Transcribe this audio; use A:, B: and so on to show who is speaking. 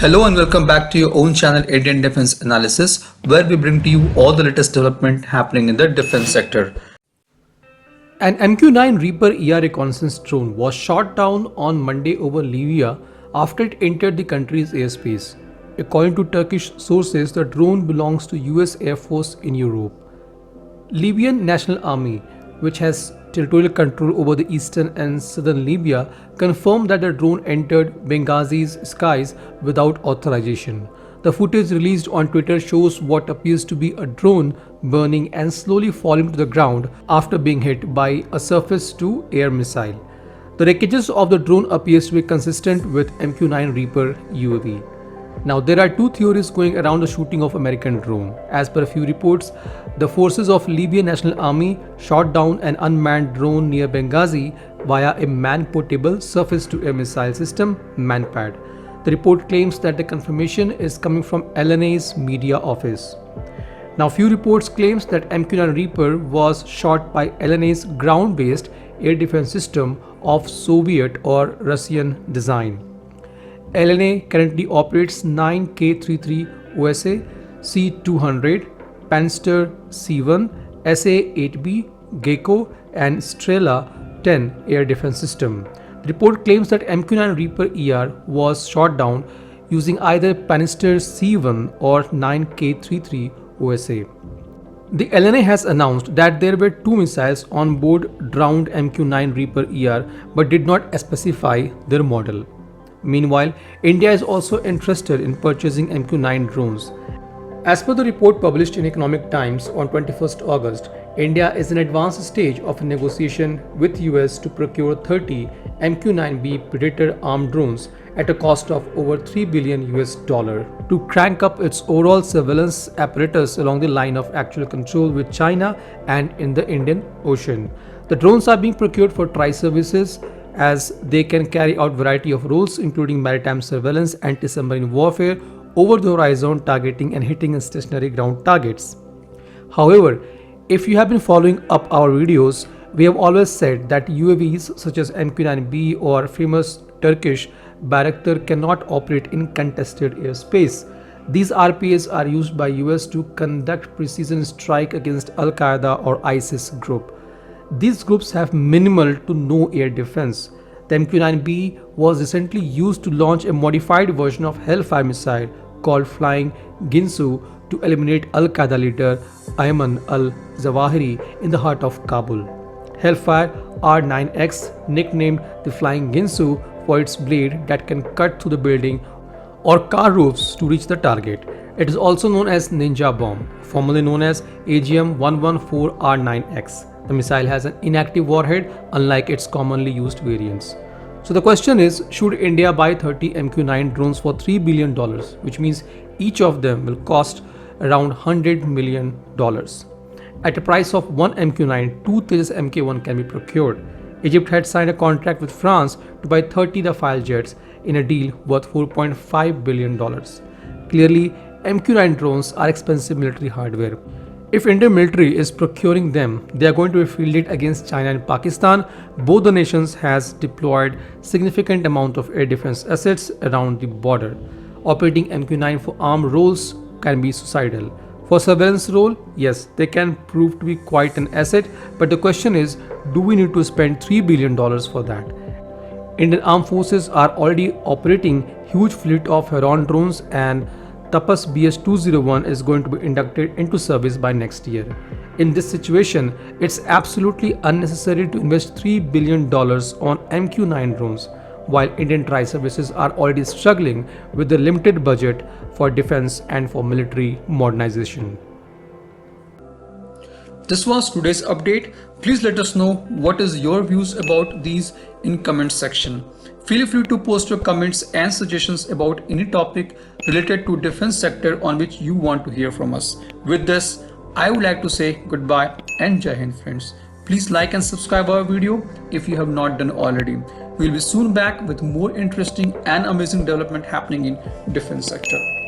A: Hello and welcome back to your own channel Indian Defense Analysis, where we bring to you all the latest development happening in the defense sector.
B: An MQ-9 Reaper ER reconnaissance drone was shot down on Monday over Libya after it entered the country's airspace. According to Turkish sources, the drone belongs to US Air Force in Europe. Libyan National Army, which has territorial control over the eastern and southern Libya, confirmed that the drone entered Benghazi's skies without authorization. The footage released on Twitter shows what appears to be a drone burning and slowly falling to the ground after being hit by a surface-to-air missile. The wreckages of the drone appears to be consistent with MQ-9 Reaper UAV. Now, there are two theories going around the shooting of American drone. As per a few reports, the forces of Libyan National Army shot down an unmanned drone near Benghazi via a man-portable surface-to-air missile system, MANPAD. The report claims that the confirmation is coming from LNA's media office. Now, few reports claims that MQ-9 Reaper was shot by LNA's ground-based air defense system of Soviet or Russian design. LNA currently operates 9 K-33 OSA, C-200, Panzer C-1, SA-8B, Gecko and Strela-10 air defense system. The report claims that MQ-9 Reaper ER was shot down using either Panzer C-1 or 9 K-33 OSA. The LNA has announced that there were two missiles on board drowned MQ-9 Reaper ER but did not specify their model. Meanwhile, India is also interested in purchasing MQ-9 drones. As per the report published in Economic Times on 21st August, India is in advanced stage of a negotiation with US to procure 30 MQ-9B Predator armed drones at a cost of over $3 billion to crank up its overall surveillance apparatus along the line of actual control with China and in the Indian Ocean. The drones are being procured for tri-services as they can carry out variety of roles including maritime surveillance, anti-submarine warfare, over-the-horizon targeting and hitting stationary ground targets. However, if you have been following up our videos, we have always said that UAVs such as MQ-9B or famous Turkish Bayraktar cannot operate in contested airspace. These RPAs are used by US to conduct precision strike against Al-Qaeda or ISIS group. These groups have minimal to no air defense. The MQ-9B was recently used to launch a modified version of Hellfire missile called Flying Ginsu to eliminate Al-Qaeda leader Ayman al-Zawahiri in the heart of Kabul. Hellfire R9X, nicknamed the Flying Ginsu for its blade that can cut through the building or car roofs to reach the target. It is also known as Ninja Bomb, formerly known as AGM-114R9X. The missile has an inactive warhead unlike its commonly used variants. So the question is, should India buy 30 MQ-9 drones for $3 billion, which means each of them will cost around $100 million. At a price of one MQ-9, two Tejas Mk-1 can be procured. Egypt had signed a contract with France to buy 30 Rafale jets in a deal worth $4.5 billion. Clearly, MQ-9 drones are expensive military hardware. If Indian military is procuring them, they are going to be fielded against China and Pakistan. Both the nations has deployed significant amount of air defense assets around the border. Operating MQ-9 for armed roles can be suicidal. For surveillance role, yes, they can prove to be quite an asset, but the question is, do we need to spend $3 billion for that? Indian armed forces are already operating huge fleet of Heron drones and Tapas BS-201 is going to be inducted into service by next year. In this situation, it's absolutely unnecessary to invest $3 billion on MQ-9 drones, while Indian tri-services are already struggling with the limited budget for defense and for military modernization.
A: This was today's update. Please let us know what is your views about these in comment section. Feel free to post your comments and suggestions about any topic related to defense sector on which you want to hear from us. With this, I would like to say goodbye and Jai Hind friends. Please like and subscribe our video if you have not done already. We will be soon back with more interesting and amazing development happening in defense sector.